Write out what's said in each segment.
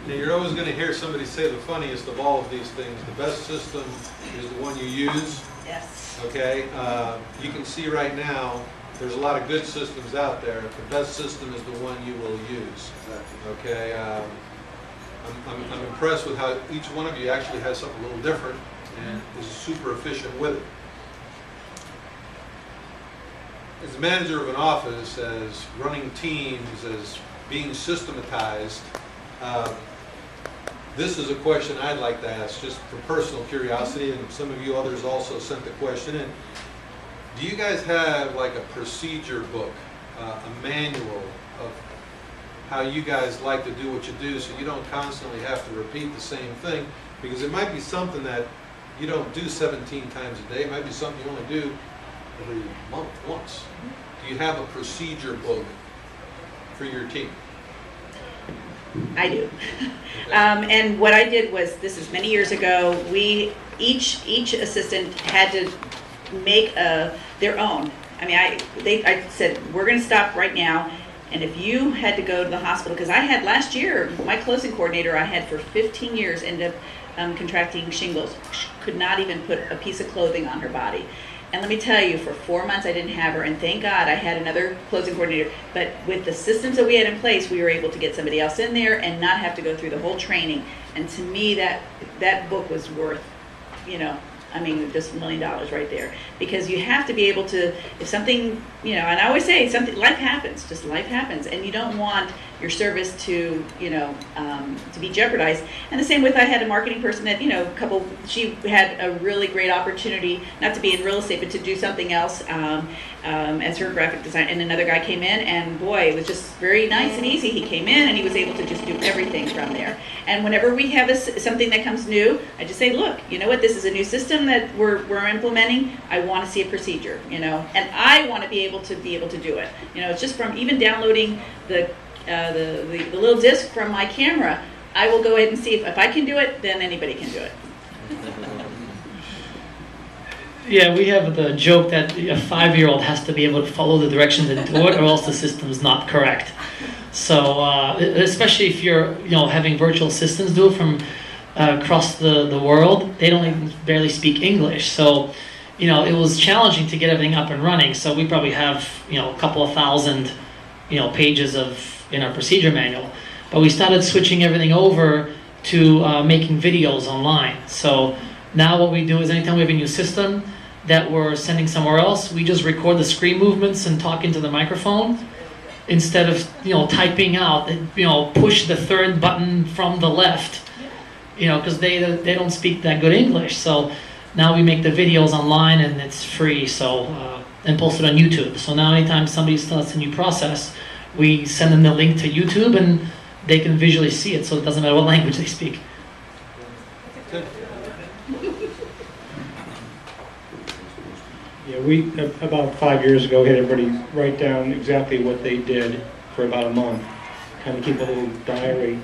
Now, you're always going to hear somebody say the funniest of all of these things. The best system is the one you use. Yes. Okay? You can see right now, there's a lot of good systems out there. The best system is the one you will use. Okay? I'm impressed with how each one of you actually has something a little different and is super efficient with it. As a manager of an office, as running teams, as being systematized, this is a question I'd like to ask, just for personal curiosity, and some of you others also sent the question in. Do you guys have like a procedure book, a manual of how you guys like to do what you do, so you don't constantly have to repeat the same thing? Because it might be something that you don't do 17 times a day. It might be something you only do every month, once. Do you have a procedure book for your team? I do. And what I did was, this is many years ago, each assistant had to make their own. I mean, I said, we're going to stop right now, and if you had to go to the hospital, because I had last year, my closing coordinator I had for 15 years ended up contracting shingles, could not even put a piece of clothing on her body. And let me tell you, for 4 months I didn't have her, and thank God I had another closing coordinator. But with the systems that we had in place, we were able to get somebody else in there and not have to go through the whole training. And to me, that book was worth, I mean, just $1 million right there. Because you have to be able to, if something, and I always say, life happens, just life happens, and you don't want your service to, to be jeopardized. And the same with, I had a marketing person that, she had a really great opportunity, not to be in real estate, but to do something else as her graphic design. And another guy came in, and boy, it was just very nice and easy. He came in, and he was able to just do everything from there. And whenever we have something that comes new, I just say, look, you know what, this is a new system that we're implementing. I want to see a procedure, and I want to be able to do it. It's just from even downloading the little disc from my camera. I will go ahead and see if I can do it, then anybody can do it. Yeah, we have the joke that a 5-year-old has to be able to follow the directions and do it, or else the system's not correct. So, especially if you're, having virtual assistants do it from across the world, they don't even barely speak English. So, it was challenging to get everything up and running. So we probably have, a couple of thousand, pages in our procedure manual. But we started switching everything over to making videos online. So now what we do is anytime we have a new system that we're sending somewhere else, we just record the screen movements and talk into the microphone instead of, typing out, push the third button from the left, because they don't speak that good English. So now we make the videos online and it's free, so and post it on YouTube. So now anytime somebody starts a new process, we send them the link to YouTube and they can visually see it, so it doesn't matter what language they speak. Yeah, we, about 5 years ago, had everybody write down exactly what they did for about a month, kind of keep a little diary.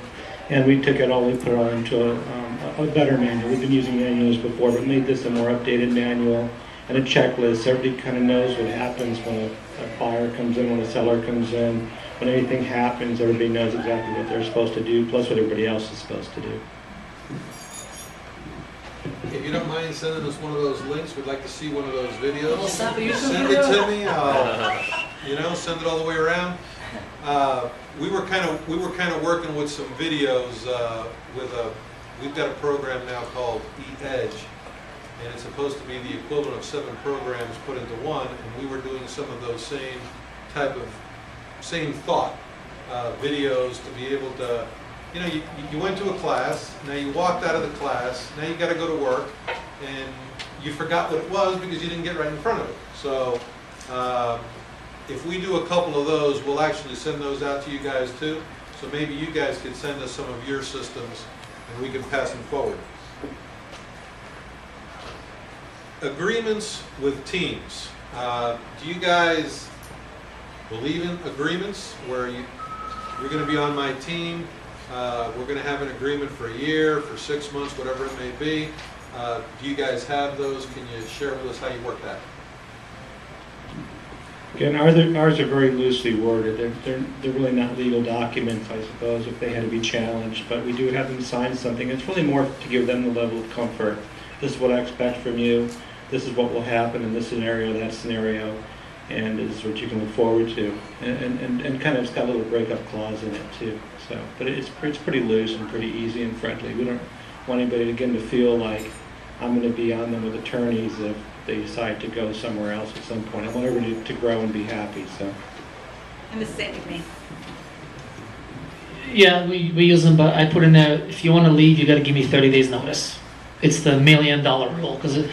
And we took it all, we put it all into a better manual. We've been using manuals before, but made this a more updated manual and a checklist. So everybody kind of knows what happens when a buyer comes in, when a seller comes in. When anything happens, everybody knows exactly what they're supposed to do, plus what everybody else is supposed to do. If you don't mind sending us one of those links, we'd like to see one of those videos. We'll send it Send it to me. Send it all the way around. We were kind of working with some videos we've got a program now called eEdge, and it's supposed to be the equivalent of 7 programs put into one. And we were doing some of those same thought videos to be able to. You went to a class, now you walked out of the class, now you got to go to work, and you forgot what it was because you didn't get right in front of it. So if we do a couple of those, we'll actually send those out to you guys too. So maybe you guys could send us some of your systems and we can pass them forward. Agreements with teams. Do you guys believe in agreements where you're going to be on my team? We're going to have an agreement for a year, for 6 months, whatever it may be. Do you guys have those? Can you share with us how you work that? Again, ours are very loosely worded. They're really not legal documents, I suppose, if they had to be challenged. But we do have them sign something. It's really more to give them the level of comfort. This is what I expect from you. This is what will happen in this scenario, that scenario, and this is what you can look forward to. And kind of it's got a little breakup clause in it too. So, but it's pretty loose and pretty easy and friendly. We don't want anybody again to feel like I'm going to be on them with attorneys if they decide to go somewhere else at some point. I want everybody to grow and be happy. So. And the same with me. Yeah, we use them, but I put in there, if you want to leave, you got to give me 30 days notice. It's the $1 million rule, because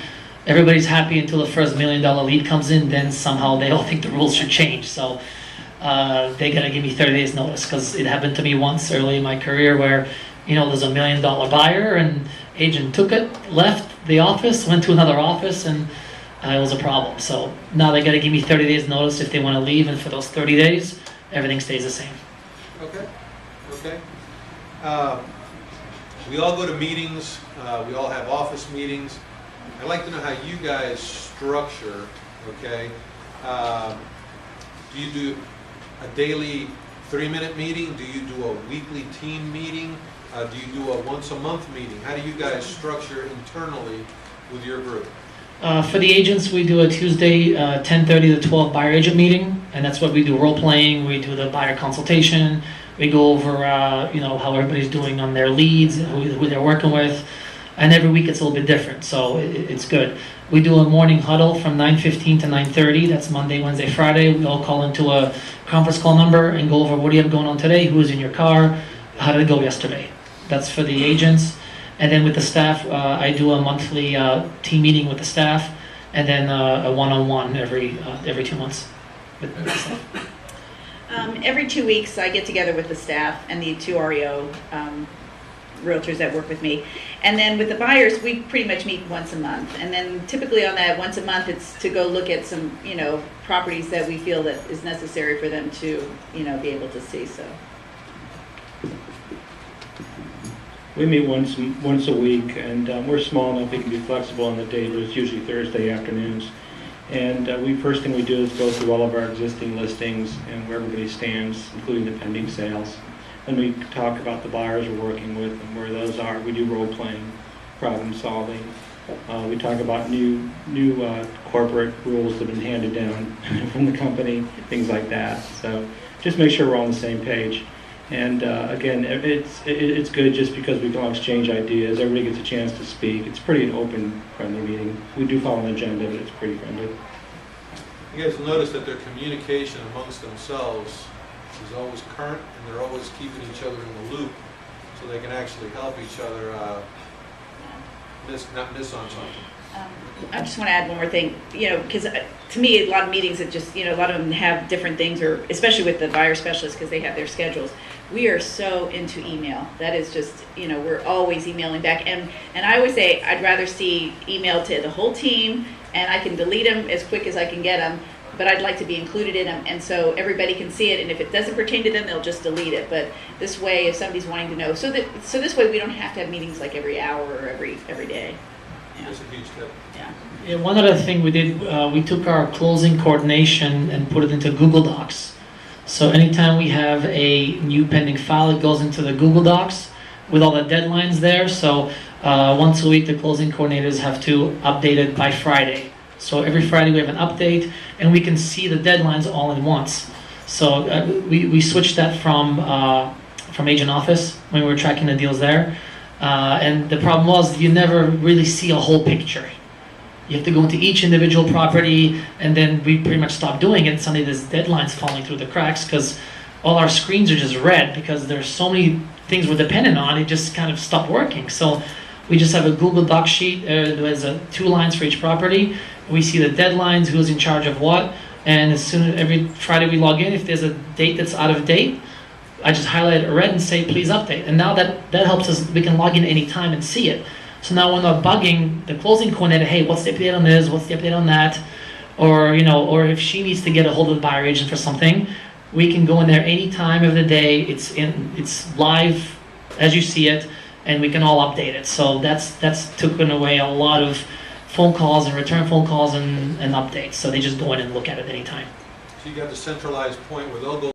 everybody's happy until the first $1 million lead comes in, then somehow they all think the rules should change. So they got to give me 30 days notice, because it happened to me once early in my career where, there's $1 million buyer and agent took it, left the office, went to another office, and it was a problem. So now they got to give me 30 days notice if they want to leave, and for those 30 days, everything stays the same. Okay, okay. We all go to meetings, we all have office meetings. I'd like to know how you guys structure, okay? Do you do a daily 3-minute meeting? Do you do a weekly team meeting? Do you do a once-a-month meeting? How do you guys structure internally with your group? For the agents, we do a Tuesday 10:30 to 12 buyer agent meeting, and that's what we do role playing. We do the buyer consultation. We go over how everybody's doing on their leads, who they're working with, and every week it's a little bit different, so it's good. We do a morning huddle from 9:15 to 9:30. That's Monday, Wednesday, Friday. We all call into a conference call number and go over what do you have going on today, who's in your car, how did it go yesterday. That's for the agents. And then with the staff, I do a monthly team meeting with the staff, and then a one-on-one every 2 months with the staff. Every 2 weeks, I get together with the staff and the 2 REO realtors that work with me. And then with the buyers, we pretty much meet once a month. And then typically on that once a month, it's to go look at some, properties that we feel that is necessary for them to, be able to see. So. We meet once a week, and we're small enough we can be flexible on the day, but it's usually Thursday afternoons. And first thing we do is go through all of our existing listings and where everybody stands, including the pending sales. And we talk about the buyers we're working with and where those are. We do role playing, problem solving. We talk about new corporate rules that have been handed down from the company, things like that. So just make sure we're on the same page. And again, it's good just because we can all exchange ideas. Everybody gets a chance to speak. It's pretty an open, friendly meeting. We do follow an agenda, but it's pretty friendly. You guys will notice that their communication amongst themselves is always current, and they're always keeping each other in the loop so they can actually help each other not miss on something. I just want to add one more thing, because to me, a lot of meetings that just, a lot of them have different things, or especially with the buyer specialists, because they have their schedules. We are so into email. That is just, we're always emailing back. And I always say, I'd rather see email to the whole team, and I can delete them as quick as I can get them, but I'd like to be included in them, and so everybody can see it, and if it doesn't pertain to them, they'll just delete it. But this way, if somebody's wanting to know, so this way we don't have to have meetings like every hour or every day. Yeah. That's a huge tip. Yeah, one other thing we did, we took our closing coordination and put it into Google Docs. So anytime we have a new pending file, it goes into the Google Docs with all the deadlines there. So once a week, the closing coordinators have to update it by Friday. So every Friday we have an update, and we can see the deadlines all in once. So we switched that from Agent Office when we were tracking the deals there. And the problem was you never really see a whole picture. You have to go into each individual property, and then we pretty much stopped doing it. Suddenly there's deadlines falling through the cracks because all our screens are just red because there's so many things we're dependent on, it just kind of stopped working. So we just have a Google Doc sheet. There's 2 lines for each property. We see the deadlines, who's in charge of what, and as soon as every Friday we log in, if there's a date that's out of date, I just highlight it red and say, please update. And now that helps us, we can log in any time and see it. So now when we're bugging the closing coordinator, hey, what's the update on this? What's the update on that? Or, or if she needs to get a hold of the buyer agent for something, we can go in there any time of the day. It's live as you see it, and we can all update it. So that's taken away a lot of phone calls and return phone calls and updates. So they just go in and look at it anytime. So you got the centralized point where they'll go